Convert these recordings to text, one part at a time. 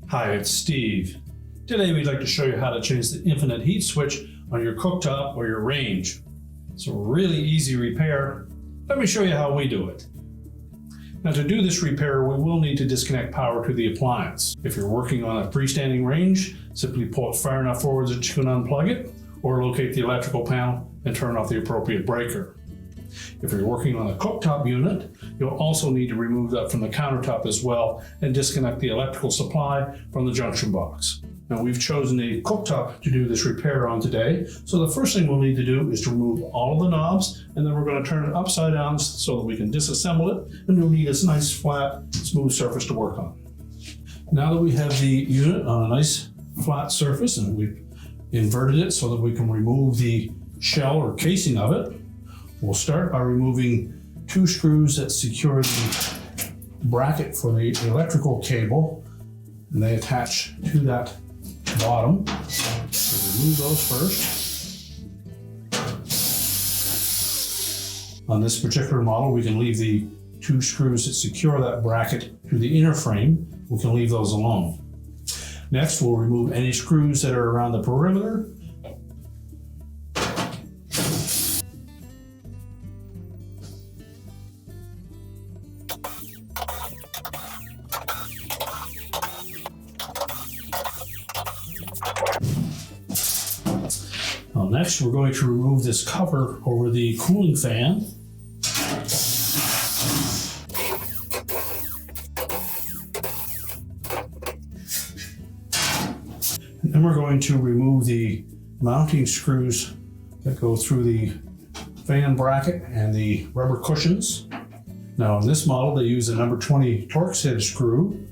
Hi, it's Steve. Today we'd like to show you how to change the infinite heat switch on your cooktop or your range. It's a really easy repair. Let me show you how we do it. Now to do this repair, we will need to disconnect power to the appliance. If you're working on a freestanding range, simply pull it far enough forward that you can unplug it, or locate the electrical panel and turn off the appropriate breaker. If you're working on a cooktop unit, you'll also need to remove that from the countertop as well and disconnect the electrical supply from the junction box. Now we've chosen a cooktop to do this repair on today, so the first thing we'll need to do is to remove all of the knobs, and then we're going to turn it upside down so that we can disassemble it, and you'll need a nice flat smooth surface to work on. Now that we have the unit on a nice flat surface and we've inverted it so that we can remove the shell or casing of it, we'll start by removing two screws that secure the bracket for the electrical cable, and they attach to that bottom. So remove those first. On this particular model, we can leave the two screws that secure that bracket to the inner frame. We can leave those alone. Next, we'll remove any screws that are around the perimeter. Next, we're going to remove this cover over the cooling fan. And then we're going to remove the mounting screws that go through the fan bracket and the rubber cushions. Now in this model, they use a number 20 Torx head screw.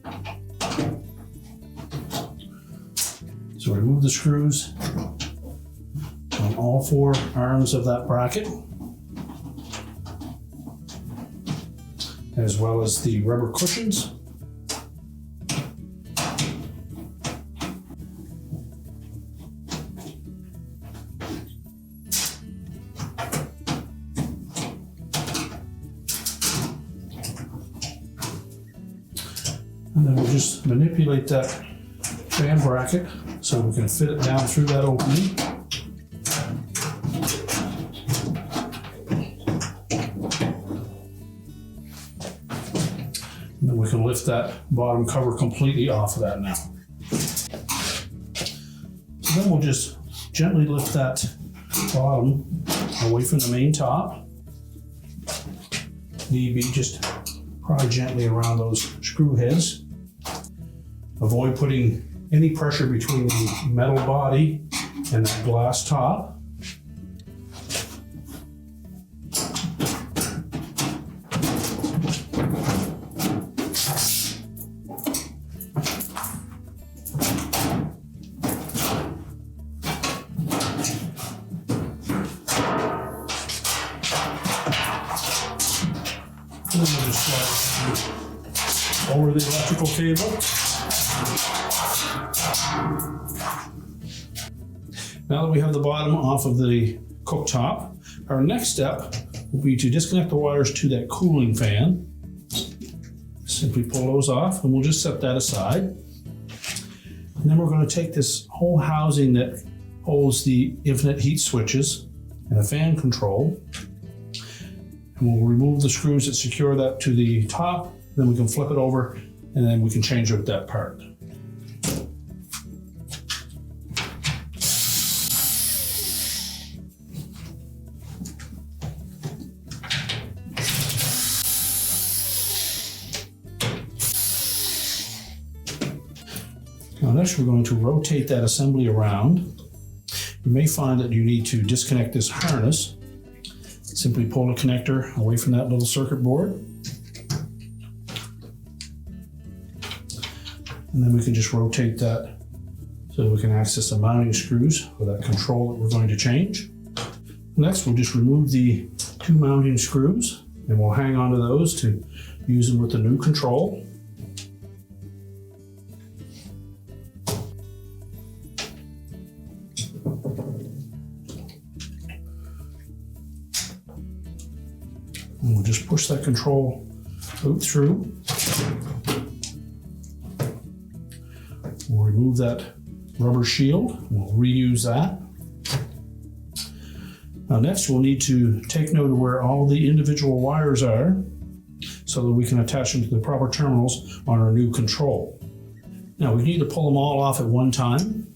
So remove the screws on all four arms of that bracket, as well as the rubber cushions. And then we'll just manipulate that fan bracket so we can fit it down through that opening. And then we can lift that bottom cover completely off of that now. So then we'll just gently lift that bottom away from the main top. Need be just pry gently around those screw heads. Avoid putting any pressure between the metal body and that glass top. And then we'll just slide over the electrical cable. Now that we have the bottom off of the cooktop, our next step will be to disconnect the wires to that cooling fan. Simply pull those off and we'll just set that aside. And then we're going to take this whole housing that holds the infinite heat switches and a fan control, and we'll remove the screws that secure that to the top. Then we can flip it over and then we can change out that part. Now next we're going to rotate that assembly around. You may find that you need to disconnect this harness. Simply pull the connector away from that little circuit board. And then we can just rotate that so we can access the mounting screws for that control that we're going to change. Next, we'll just remove the two mounting screws and we'll hang on to those to use them with the new control. And we'll just push that control out through. We'll remove that rubber shield. We'll reuse that. Now next we'll need to take note of where all the individual wires are so that we can attach them to the proper terminals on our new control. Now we can either pull them all off at one time,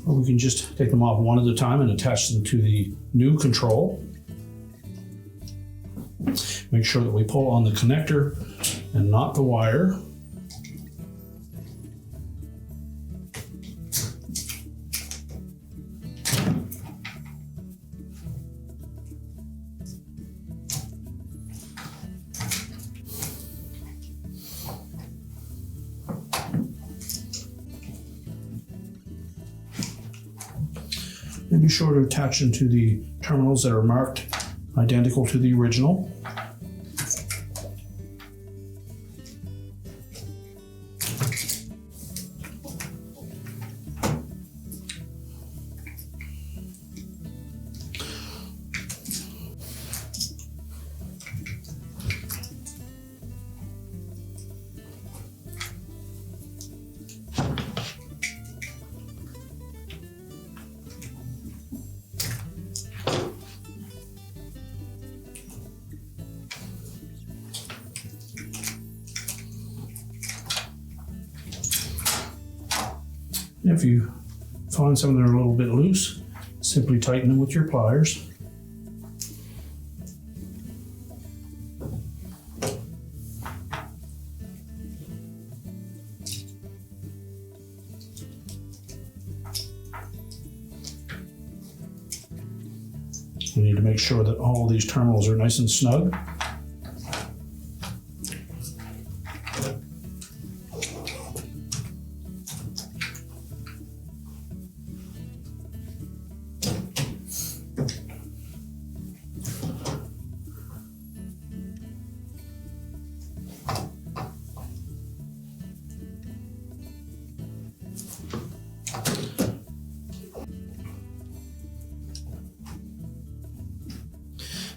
or we can just take them off one at a time and attach them to the new control. Make sure that we pull on the connector and not the wire. And be sure to attach them to the terminals that are marked identical to the original. If you find some that are a little bit loose, simply tighten them with your pliers. We need to make sure that all these terminals are nice and snug.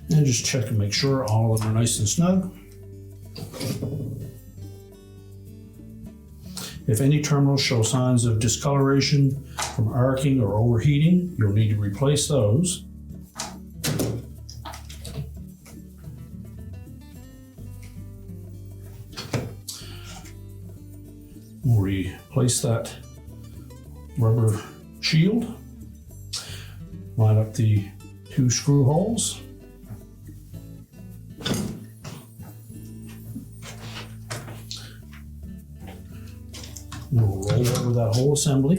And just check and make sure all of them are nice and snug. If any terminals show signs of discoloration from arcing or overheating, you'll need to replace those. We'll replace that rubber shield. Line up the two screw holes. We'll roll over that whole assembly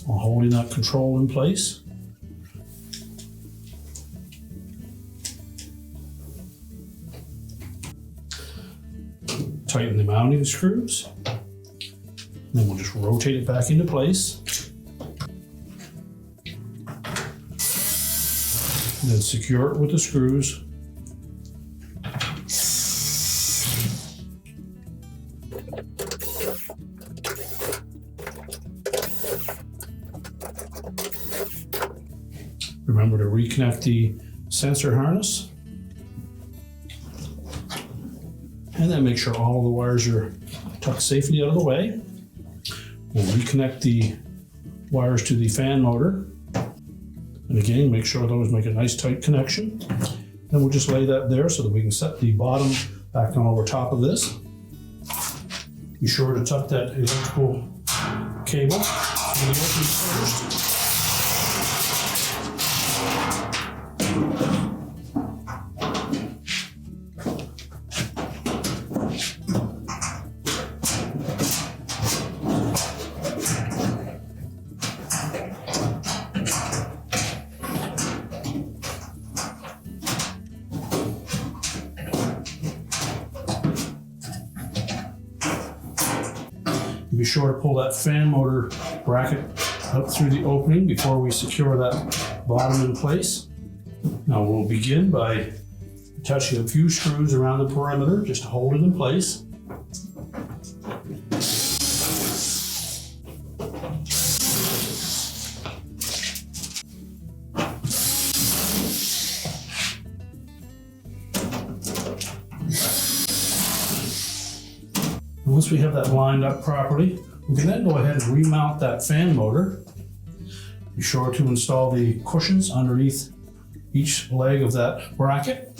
while holding that control in place. Tighten the mounting screws. Then we'll just rotate it back into place. And then secure it with the screws. Remember to reconnect the sensor harness. And then make sure all the wires are tucked safely out of the way. We'll reconnect the wires to the fan motor. And again, make sure those make a nice tight connection. Then we'll just lay that there so that we can set the bottom back on over top of this. Be sure to tuck that electrical cable in the opening first. Be sure to pull that fan motor bracket up through the opening before we secure that bottom in place. Now we'll begin by attaching a few screws around the perimeter just to hold it in place. Once we have that lined up properly, We can then go ahead and remount that fan motor. Be sure to install the cushions underneath each leg of that bracket.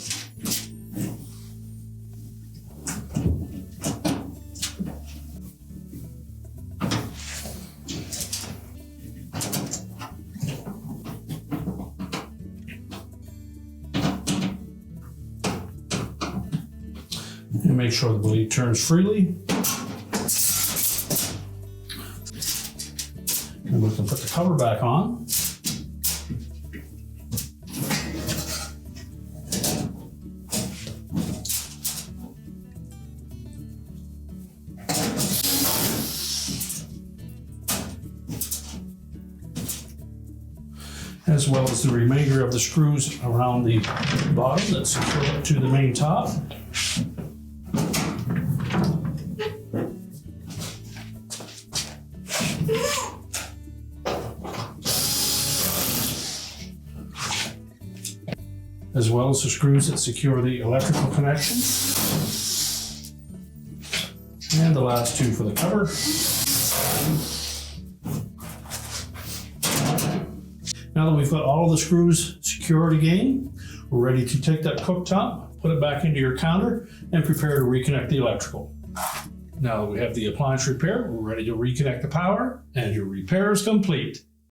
And make sure the blade turns freely. And we can put the cover back on. As well as the remainder of the screws around the bottom that secure it to the main top. As well as the screws that secure the electrical connection. And the last two for the cover. Now that we've got all of the screws secured again, we're ready to take that cooktop, put it back into your counter, and prepare to reconnect the electrical. Now that we have the appliance repaired, we're ready to reconnect the power, and your repair is complete.